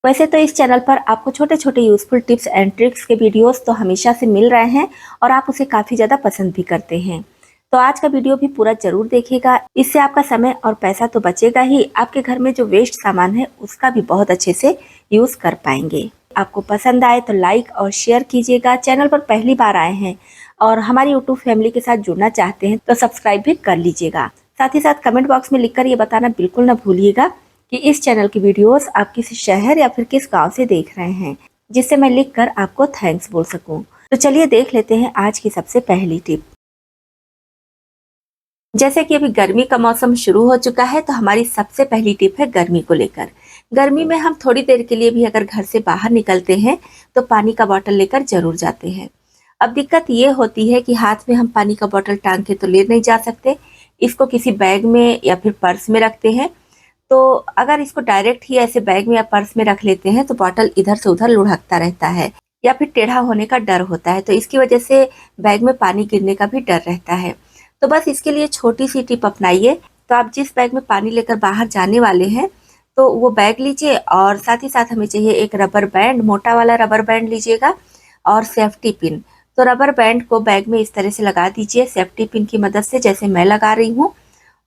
वैसे तो इस चैनल पर आपको छोटे छोटे यूजफुल टिप्स एंड ट्रिक्स के वीडियोस तो हमेशा से मिल रहे हैं और आप उसे काफ़ी ज़्यादा पसंद भी करते हैं। तो आज का वीडियो भी पूरा जरूर देखिएगा, इससे आपका समय और पैसा तो बचेगा ही, आपके घर में जो वेस्ट सामान है उसका भी बहुत अच्छे से यूज़ कर पाएंगे। आपको पसंद आए तो लाइक और शेयर कीजिएगा। चैनल पर पहली बार आए हैं और हमारी यूट्यूब फैमिली के साथ जुड़ना चाहते हैं तो सब्सक्राइब भी कर लीजिएगा। साथ ही साथ कमेंट बॉक्स में लिखकर ये बताना बिल्कुल ना भूलिएगा कि इस चैनल की वीडियोस आप किस शहर या फिर किस गांव से देख रहे हैं, जिससे मैं लिखकर आपको थैंक्स बोल सकूं। तो चलिए देख लेते हैं आज की सबसे पहली टिप। जैसे कि अभी गर्मी का मौसम शुरू हो चुका है तो हमारी सबसे पहली टिप है गर्मी को लेकर। गर्मी में हम थोड़ी देर के लिए भी अगर घर से बाहर निकलते हैं तो पानी का बोतल लेकर जरूर जाते हैं। अब दिक्कत ये होती है कि हाथ में हम पानी का बोतल टांग के तो ले नहीं जा सकते, इसको किसी बैग में या फिर पर्स में रखते हैं। तो अगर इसको डायरेक्ट ही ऐसे बैग में या पर्स में रख लेते हैं तो बॉटल इधर से उधर लुढ़कता रहता है या फिर टेढ़ा होने का डर होता है, तो इसकी वजह से बैग में पानी गिरने का भी डर रहता है। तो बस इसके लिए छोटी सी टिप अपनाइए। तो आप जिस बैग में पानी लेकर बाहर जाने वाले हैं तो वो बैग लीजिए और साथ ही साथ हमें चाहिए एक रबर बैंड, मोटा वाला रबर बैंड लीजिएगा और सेफ्टी पिन। तो रबर बैंड को बैग में इस तरह से लगा दीजिए सेफ्टी पिन की मदद से, जैसे मैं लगा रही हूँ।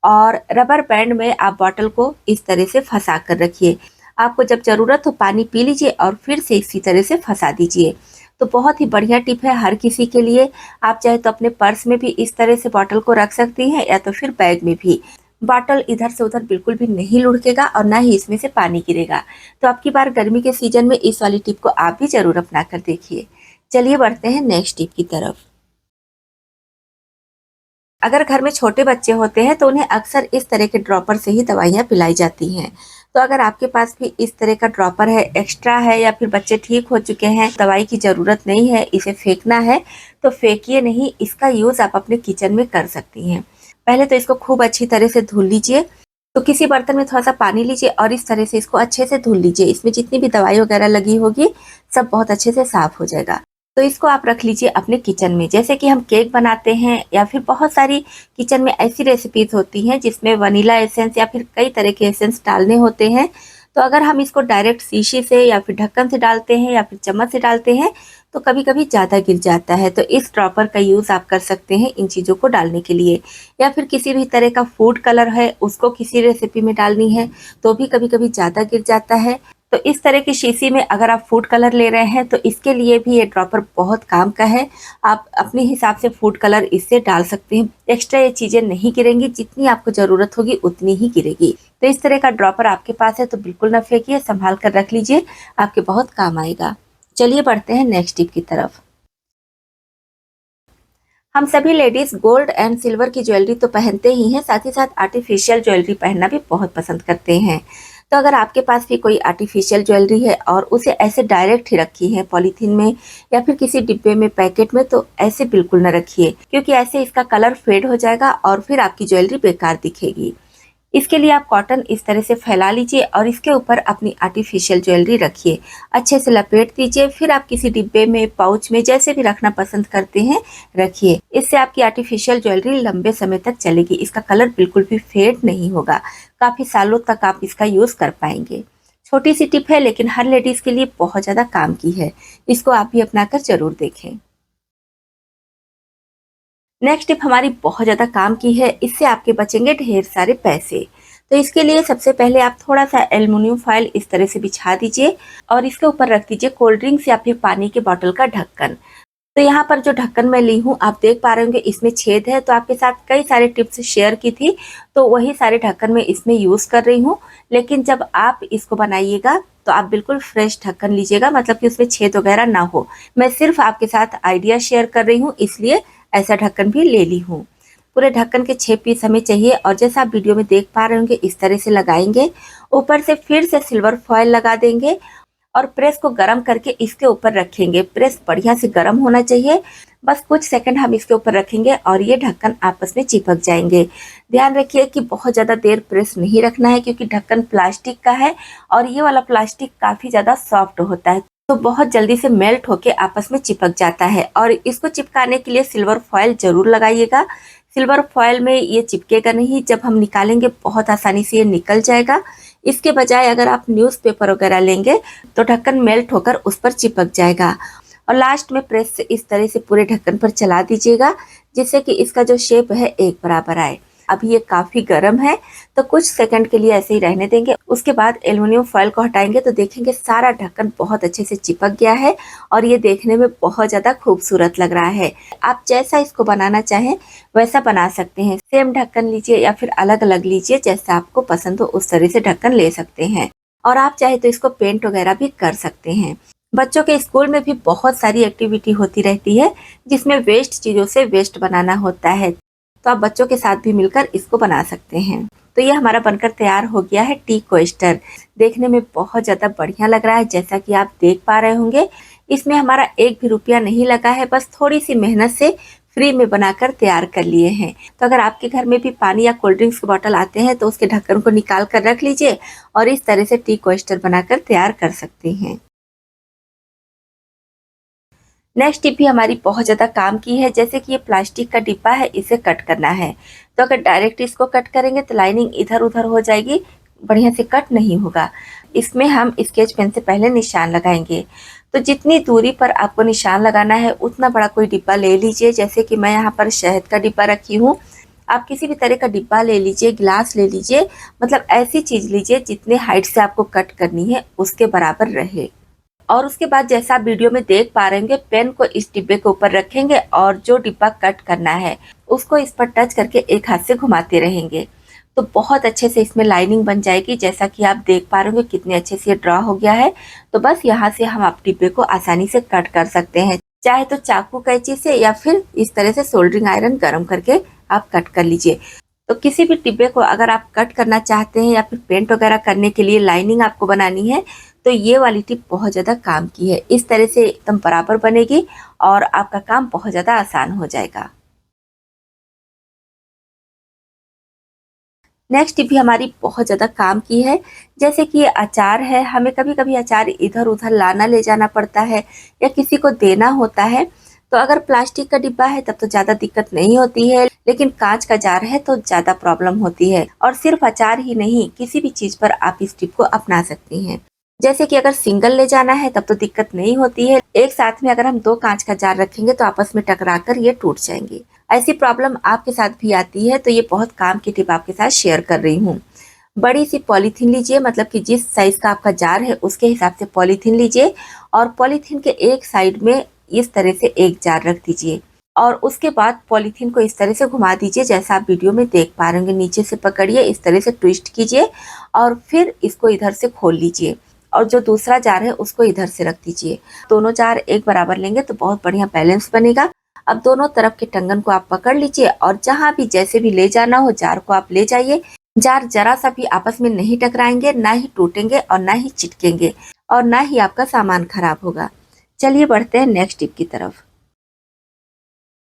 और रबर बैंड में आप बॉटल को इस तरह से फंसा कर रखिए। आपको जब ज़रूरत हो पानी पी लीजिए और फिर से इसी तरह से फंसा दीजिए। तो बहुत ही बढ़िया टिप है हर किसी के लिए। आप चाहे तो अपने पर्स में भी इस तरह से बॉटल को रख सकती हैं या तो फिर बैग में भी। बॉटल इधर से उधर बिल्कुल भी नहीं लुढ़केगा और ना ही इसमें से पानी गिरेगा। तो अब की बार गर्मी के सीजन में इस वाली टिप को आप भी ज़रूर अपना कर देखिए। चलिए बढ़ते हैं नेक्स्ट टिप की तरफ। अगर घर में छोटे बच्चे होते हैं तो उन्हें अक्सर इस तरह के ड्रॉपर से ही दवाइयाँ पिलाई जाती हैं। तो अगर आपके पास भी इस तरह का ड्रॉपर है, एक्स्ट्रा है, या फिर बच्चे ठीक हो चुके हैं, दवाई की ज़रूरत नहीं है, इसे फेंकना है, तो फेंकिए नहीं, इसका यूज़ आप अपने किचन में कर सकती हैं। पहले तो इसको खूब अच्छी तरह से धुल लीजिए। तो किसी बर्तन में थोड़ा सा पानी लीजिए और इस तरह से इसको अच्छे से धुल लीजिए। इसमें जितनी भी दवाई वगैरह लगी होगी सब बहुत अच्छे से साफ हो जाएगा। तो इसको आप रख लीजिए अपने किचन में। जैसे कि हम केक बनाते हैं या फिर बहुत सारी किचन में ऐसी रेसिपीज होती हैं जिसमें वनीला एसेंस या फिर कई तरह के एसेंस डालने होते हैं। तो अगर हम इसको डायरेक्ट शीशी से या फिर ढक्कन से डालते हैं या फिर चम्मच से डालते हैं तो कभी कभी ज़्यादा गिर जाता है। तो इस ड्रॉपर का यूज़ आप कर सकते हैं इन चीज़ों को डालने के लिए। या फिर किसी भी तरह का फूड कलर है उसको किसी रेसिपी में डालनी है तो भी कभी कभी ज़्यादा गिर जाता है। तो इस तरह की शीशी में अगर आप फूड कलर ले रहे हैं तो इसके लिए भी ये ड्रॉपर बहुत काम का है। आप अपने हिसाब से फूड कलर इससे डाल सकते हैं। एक्स्ट्रा ये चीज़ें नहीं गिरेंगी, जितनी आपको ज़रूरत होगी उतनी ही गिरेगी। तो इस तरह का ड्रॉपर आपके पास है तो बिल्कुल ना फेंकिए, संभाल कर रख लीजिए, आपके बहुत काम आएगा। चलिए बढ़ते हैं नेक्स्ट टिप की तरफ। हम सभी लेडीज गोल्ड एंड सिल्वर की ज्वेलरी तो पहनते ही हैं, साथ ही साथ आर्टिफिशियल ज्वेलरी पहनना भी बहुत पसंद करते हैं। तो अगर आपके पास भी कोई आर्टिफिशियल ज्वेलरी है और उसे ऐसे डायरेक्ट ही रखी है पॉलीथीन में या फिर किसी डिब्बे में, पैकेट में, तो ऐसे बिल्कुल न रखिए, क्योंकि ऐसे इसका कलर फेड हो जाएगा और फिर आपकी ज्वेलरी बेकार दिखेगी। इसके लिए आप कॉटन इस तरह से फैला लीजिए और इसके ऊपर अपनी आर्टिफिशियल ज्वेलरी रखिए। अच्छे से लपेट दीजिए, फिर आप किसी डिब्बे में, पाउच में, जैसे भी रखना पसंद करते हैं रखिए। इससे आपकी आर्टिफिशियल ज्वेलरी लंबे समय तक चलेगी, इसका कलर बिल्कुल भी फेड नहीं होगा, काफ़ी सालों तक आप इसका यूज़ कर पाएंगे। छोटी सी टिप है लेकिन हर लेडीज़ के लिए बहुत ज़्यादा काम की है, इसको आप भी अपनाकर जरूर देखें। नेक्स्ट टिप हमारी बहुत ज़्यादा काम की है, इससे आपके बचेंगे ढेर सारे पैसे। तो इसके लिए सबसे पहले आप थोड़ा सा एल्युमिनियम फॉइल इस तरह से बिछा दीजिए और इसके ऊपर रख दीजिए कोल्ड ड्रिंक्स या फिर पानी के बोतल का ढक्कन। तो यहाँ पर जो ढक्कन मैं ली हूँ आप देख पा रहे होंगे इसमें छेद है। तो आपके साथ कई सारे टिप्स शेयर की थी तो वही सारे ढक्कन मैं इसमें यूज़ कर रही हूँ। लेकिन जब आप इसको बनाइएगा तो आप बिल्कुल फ्रेश ढक्कन लीजिएगा, मतलब कि उसमें छेद वगैरह ना हो। मैं सिर्फ आपके साथ आइडिया शेयर कर रही हूँ, इसलिए ऐसा ढक्कन भी ले ली हूँ। पूरे ढक्कन के 6 पीस हमें चाहिए और जैसा आप वीडियो में देख पा रहे होंगे इस तरह से लगाएंगे। ऊपर से फिर से सिल्वर फॉइल लगा देंगे और प्रेस को गरम करके इसके ऊपर रखेंगे। प्रेस बढ़िया से गरम होना चाहिए। बस कुछ सेकंड हम इसके ऊपर रखेंगे और ये ढक्कन आपस में चिपक जाएंगे। ध्यान रखिए कि बहुत ज़्यादा देर प्रेस नहीं रखना है, क्योंकि ढक्कन प्लास्टिक का है और ये वाला प्लास्टिक काफ़ी ज़्यादा सॉफ्ट होता है, तो बहुत जल्दी से मेल्ट होके आपस में चिपक जाता है। और इसको चिपकाने के लिए सिल्वर फॉइल जरूर लगाइएगा। सिल्वर फॉइल में ये चिपकेगा नहीं, जब हम निकालेंगे बहुत आसानी से ये निकल जाएगा। इसके बजाय अगर आप न्यूज़पेपर वगैरह लेंगे तो ढक्कन मेल्ट होकर उस पर चिपक जाएगा। और लास्ट में प्रेस से इस तरह से पूरे ढक्कन पर चला दीजिएगा, जिससे कि इसका जो शेप है एक बराबर आए। अभी ये काफ़ी गर्म है, तो कुछ सेकंड के लिए ऐसे ही रहने देंगे। उसके बाद एल्युमिनियम फॉयल को हटाएंगे तो देखेंगे सारा ढक्कन बहुत अच्छे से चिपक गया है और ये देखने में बहुत ज़्यादा खूबसूरत लग रहा है। आप जैसा इसको बनाना चाहें वैसा बना सकते हैं। सेम ढक्कन लीजिए या फिर अलग अलग लीजिए, जैसा आपको पसंद हो उस तरह से ढक्कन ले सकते हैं। और आप चाहे तो इसको पेंट वगैरह भी कर सकते हैं। बच्चों के स्कूल में भी बहुत सारी एक्टिविटी होती रहती है, जिसमें वेस्ट चीज़ों से वेस्ट बनाना होता है, तो आप बच्चों के साथ भी मिलकर इसको बना सकते हैं। तो ये हमारा बनकर तैयार हो गया है टी कोस्टर। देखने में बहुत ज़्यादा बढ़िया लग रहा है, जैसा कि आप देख पा रहे होंगे। इसमें हमारा एक भी रुपया नहीं लगा है, बस थोड़ी सी मेहनत से फ्री में बनाकर तैयार कर लिए हैं। तो अगर आपके घर में भी पानी या कोल्ड ड्रिंक्स की बॉटल आते हैं तो उसके ढक्कन को निकाल कर रख लीजिए और इस तरह से टी कोस्टर बनाकर तैयार कर सकते हैं। नेक्स्ट टिप भी हमारी बहुत ज़्यादा काम की है। जैसे कि ये प्लास्टिक का डिब्बा है, इसे कट करना है। तो अगर डायरेक्ट इसको कट करेंगे तो लाइनिंग इधर उधर हो जाएगी, बढ़िया से कट नहीं होगा। इसमें हम स्केच पेन से पहले निशान लगाएंगे। तो जितनी दूरी पर आपको निशान लगाना है उतना बड़ा कोई डिब्बा ले लीजिए। जैसे कि मैं यहाँ पर शहद का डिब्बा रखी हूँ, आप किसी भी तरह का डिब्बा ले लीजिए, गिलास ले लीजिए, मतलब ऐसी चीज़ लीजिए जितने हाइट से आपको कट करनी है उसके बराबर रहे। और उसके बाद जैसा आप वीडियो में देख पा रहे होंगे, पेन को इस डिब्बे के ऊपर रखेंगे और जो डिब्बा कट करना है उसको इस पर टच करके एक हाथ से घुमाते रहेंगे। तो बहुत अच्छे से इसमें लाइनिंग बन जाएगी। जैसा कि आप देख पा रहे होंगे कितने अच्छे से ये ड्रॉ हो गया है। तो बस यहाँ से हम आप डिब्बे को आसानी से कट कर सकते हैं, चाहे तो चाकू कैंची से या फिर इस तरह से सोल्डरिंग आयरन गर्म करके आप कट कर लीजिए। तो किसी भी डिब्बे को अगर आप कट करना चाहते हैं या फिर पेंट वगैरह करने के लिए लाइनिंग आपको बनानी है, तो ये वाली टिप बहुत ज़्यादा काम की है। इस तरह से एकदम बराबर बनेगी और आपका काम बहुत ज़्यादा आसान हो जाएगा। नेक्स्ट टिप भी हमारी बहुत ज़्यादा काम की है। जैसे कि ये अचार है, हमें कभी-कभी अचार इधर-उधर लाना ले जाना पड़ता है या किसी को देना होता है। तो अगर प्लास्टिक का डिब्बा है तब तो ज़्यादा दिक्कत नहीं होती है, लेकिन काँच का जार है तो ज़्यादा प्रॉब्लम होती है। और सिर्फ अचार ही नहीं, किसी भी चीज़ पर आप इस टिप को अपना सकती हैं। जैसे कि अगर सिंगल ले जाना है तब तो दिक्कत नहीं होती है। एक साथ में अगर हम 2 काँच का जार रखेंगे तो आपस में टकरा कर ये टूट जाएँगे। ऐसी प्रॉब्लम आपके साथ भी आती है तो ये बहुत काम की टिप आपके साथ शेयर कर रही हूँ। बड़ी सी पॉलीथीन लीजिए, मतलब कि जिस साइज़ का आपका जार है उसके हिसाब से पॉलीथीन लीजिए और पॉलीथीन के एक साइड में इस तरह से एक जार रख दीजिए और उसके बाद पॉलीथीन को इस तरह से घुमा दीजिए जैसा आप वीडियो में देख पा रहे होंगे। नीचे से पकड़िए, इस तरह से ट्विस्ट कीजिए और फिर इसको इधर से खोल लीजिए और जो दूसरा जार है उसको इधर से रख दीजिए। दोनों जार एक बराबर लेंगे तो बहुत बढ़िया बैलेंस बनेगा। अब दोनों तरफ के टंगन को आप पकड़ लीजिए और जहाँ भी जैसे भी ले जाना हो जार को आप ले जाइए। जार जरा सा भी आपस में नहीं टकराएंगे, ना ही टूटेंगे और ना ही चिटकेंगे और ना ही आपका सामान खराब होगा। चलिए बढ़ते हैं नेक्स्ट टिप की तरफ।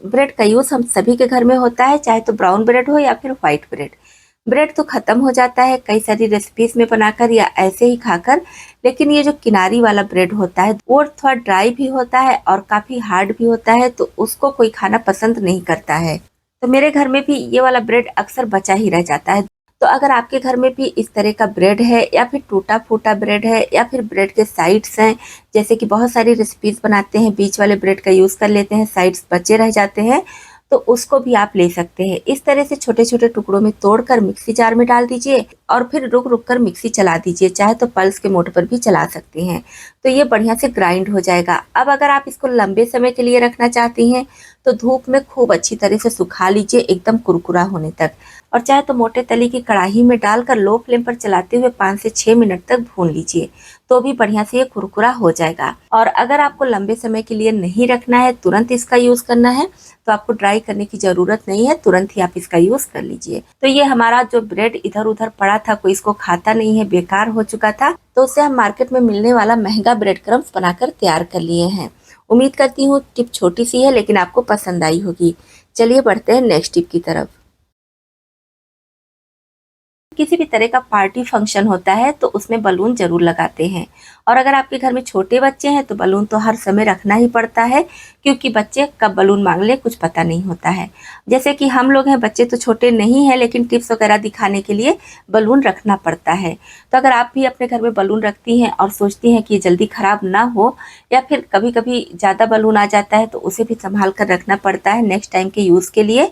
ब्रेड का यूज़ हम सभी के घर में होता है, चाहे तो ब्राउन ब्रेड हो या फिर व्हाइट ब्रेड। ब्रेड तो ख़त्म हो जाता है कई सारी रेसिपीज़ में बनाकर या ऐसे ही खाकर, लेकिन ये जो किनारी वाला ब्रेड होता है वो थोड़ा ड्राई भी होता है और काफ़ी हार्ड भी होता है, तो उसको कोई खाना पसंद नहीं करता है। तो मेरे घर में भी ये वाला ब्रेड अक्सर बचा ही रह जाता है। तो अगर आपके घर में भी इस तरह का ब्रेड है या फिर टूटा-फूटा ब्रेड है या फिर ब्रेड के साइड्स हैं, जैसे कि बहुत सारी रेसिपीज़ बनाते हैं, बीच वाले ब्रेड का यूज़ कर लेते हैं, साइड्स बचे रह जाते हैं, तो उसको भी आप ले सकते हैं। इस तरह से छोटे-छोटे टुकड़ों में तोड़कर मिक्सी जार में डाल दीजिए और फिर रुक-रुक कर मिक्सी चला दीजिए, चाहे तो पल्स के मोड पर भी चला सकते हैं। तो ये बढ़िया से ग्राइंड हो जाएगा। अब अगर आप इसको लंबे समय के लिए रखना चाहती हैं, तो धूप में खूब अच्छी तरह से सुखा लीजिए एकदम कुरकुरा होने तक, और चाहे तो मोटे तले की कढ़ाई में डालकर लो फ्लेम पर चलाते हुए 5 से 6 मिनट तक भून लीजिए, तो भी बढ़िया से ये कुरकुरा हो जाएगा। और अगर आपको लंबे समय के लिए नहीं रखना है, तुरंत इसका यूज़ करना है, तो आपको ड्राई करने की ज़रूरत नहीं है, तुरंत ही आप इसका यूज़ कर लीजिए। तो ये हमारा जो ब्रेड इधर-उधर पड़ा था, कोई इसको खाता नहीं है, बेकार हो चुका था, तो उससे हम मार्केट में मिलने वाला महंगा ब्रेड क्रम्स बनाकर तैयार कर लिए हैं। उम्मीद करती हूँ टिप छोटी सी है लेकिन आपको पसंद आई होगी। चलिए बढ़ते हैं नेक्स्ट टिप की तरफ। किसी भी तरह का पार्टी फंक्शन होता है तो उसमें बलून जरूर लगाते हैं। और अगर आपके घर में छोटे बच्चे हैं तो बलून तो हर समय रखना ही पड़ता है, क्योंकि बच्चे कब बलून मांग ले कुछ पता नहीं होता है। जैसे कि हम लोग हैं, बच्चे तो छोटे नहीं हैं, लेकिन टिप्स वगैरह दिखाने के लिए बलून रखना पड़ता है। तो अगर आप भी अपने घर में बलून रखती हैं और सोचती हैं कि ये जल्दी खराब ना हो, या फिर कभी कभी ज़्यादा बलून आ जाता है तो उसे भी संभाल कर रखना पड़ता है नेक्स्ट टाइम के यूज़ के लिए,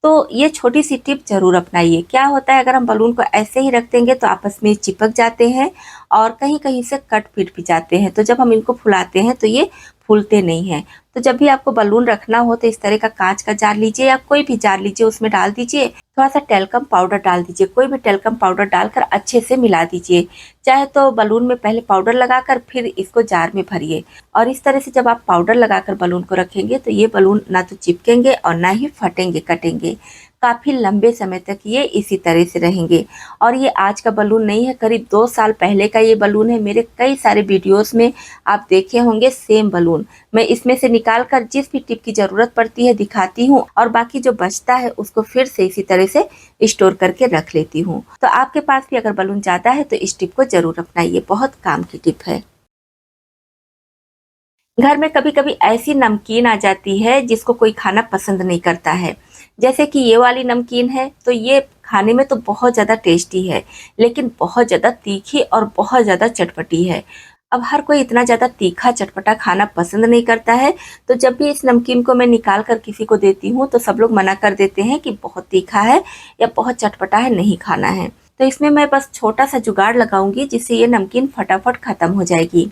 तो ये छोटी सी टिप जरूर अपनाइए। क्या होता है, अगर हम बलून को ऐसे ही रख देंगे तो आपस में चिपक जाते हैं और कहीं कहीं से कट पीट भी जाते हैं। तो जब हम इनको फुलाते हैं तो ये फूलते नहीं हैं। तो जब भी आपको बलून रखना हो तो इस तरह का कांच का जार लीजिए या कोई भी जार लीजिए, उसमें डाल दीजिए, थोड़ा सा टेल्कम पाउडर डाल दीजिए, कोई भी टेल्कम पाउडर डालकर अच्छे से मिला दीजिए। चाहे तो बलून में पहले पाउडर लगाकर फिर इसको जार में भरिए। और इस तरह से जब आप पाउडर लगाकर बलून को रखेंगे तो ये बलून ना तो चिपकेंगे और ना ही फटेंगे कटेंगे। काफ़ी लंबे समय तक ये इसी तरह से रहेंगे। और ये आज का बलून नहीं है, करीब 2 साल पहले का ये बलून है। मेरे कई सारे वीडियोस में आप देखे होंगे सेम बलून। मैं इसमें से निकाल कर जिस भी टिप की ज़रूरत पड़ती है दिखाती हूँ, और बाकी जो बचता है उसको फिर से इसी तरह से स्टोर करके रख लेती हूँ। तो आपके पास भी अगर बलून ज़्यादा है तो इस टिप को ज़रूर अपनाइए, बहुत काम की टिप है। घर में कभी कभी ऐसी नमकीन आ जाती है जिसको कोई खाना पसंद नहीं करता है। जैसे कि ये वाली नमकीन है, तो ये खाने में तो बहुत ज़्यादा टेस्टी है, लेकिन बहुत ज़्यादा तीखी और बहुत ज़्यादा चटपटी है। अब हर कोई इतना ज़्यादा तीखा चटपटा खाना पसंद नहीं करता है, तो जब भी इस नमकीन को मैं निकाल कर किसी को देती हूँ तो सब लोग मना कर देते हैं कि बहुत तीखा है या बहुत चटपटा है, नहीं खाना है। तो इसमें मैं बस छोटा सा जुगाड़ लगाऊंगी जिससे ये नमकीन फटाफट ख़त्म हो जाएगी।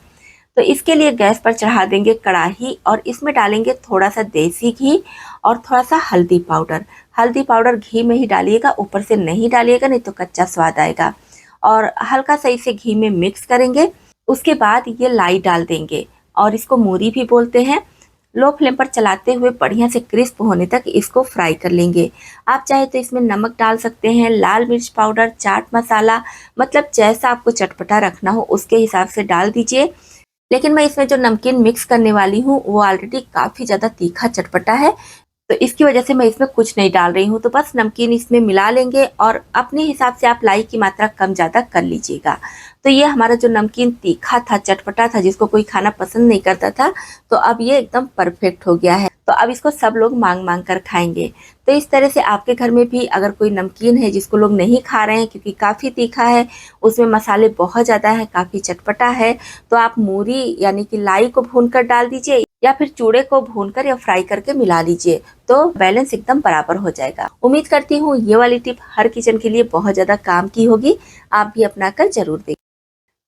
तो इसके लिए गैस पर चढ़ा देंगे कढ़ाई और इसमें डालेंगे थोड़ा सा देसी घी और थोड़ा सा हल्दी पाउडर। हल्दी पाउडर घी में ही डालिएगा, ऊपर से नहीं डालिएगा, नहीं तो कच्चा स्वाद आएगा। और हल्का सा इसे घी में मिक्स करेंगे। उसके बाद ये लाई डाल देंगे और इसको मूरी भी बोलते हैं। लो फ्लेम पर चलाते हुए बढ़िया से क्रिस्प होने तक इसको फ्राई कर लेंगे। आप चाहे तो इसमें नमक डाल सकते हैं, लाल मिर्च पाउडर, चाट मसाला, मतलब जैसा आपको चटपटा रखना हो उसके हिसाब से डाल दीजिए। लेकिन मैं इसमें जो नमकीन मिक्स करने वाली हूँ वो ऑलरेडी काफ़ी ज़्यादा तीखा चटपटा है, तो इसकी वजह से मैं इसमें कुछ नहीं डाल रही हूँ। तो बस नमकीन इसमें मिला लेंगे और अपने हिसाब से आप लाई की मात्रा कम ज़्यादा कर लीजिएगा। तो ये हमारा जो नमकीन तीखा था, चटपटा था, जिसको कोई खाना पसंद नहीं करता था, तो अब ये एकदम परफेक्ट हो गया है। तो अब इसको सब लोग मांग मांग कर खाएंगे। तो इस तरह से आपके घर में भी अगर कोई नमकीन है जिसको लोग नहीं खा रहे हैं क्योंकि काफ़ी तीखा है, उसमें मसाले बहुत ज़्यादा है, काफ़ी चटपटा है, तो आप मूरी यानी कि लाई को भून कर डाल दीजिए या फिर चूड़े को भूनकर या फ्राई करके मिला लीजिए, तो बैलेंस एकदम बराबर हो जाएगा। उम्मीद करती हूँ ये वाली टिप हर किचन के लिए बहुत ज़्यादा काम की होगी। आप भी अपना कर जरूर देखें।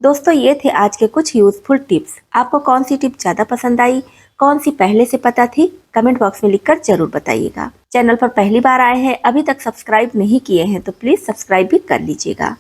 दोस्तों, ये थे आज के कुछ यूजफुल टिप्स। आपको कौन सी टिप ज़्यादा पसंद आई, कौन सी पहले से पता थी, कमेंट बॉक्स में लिखकर जरूर बताइएगा। चैनल पर पहली बार आए हैं, अभी तक सब्सक्राइब नहीं किए हैं तो प्लीज़ सब्सक्राइब भी कर लीजिएगा।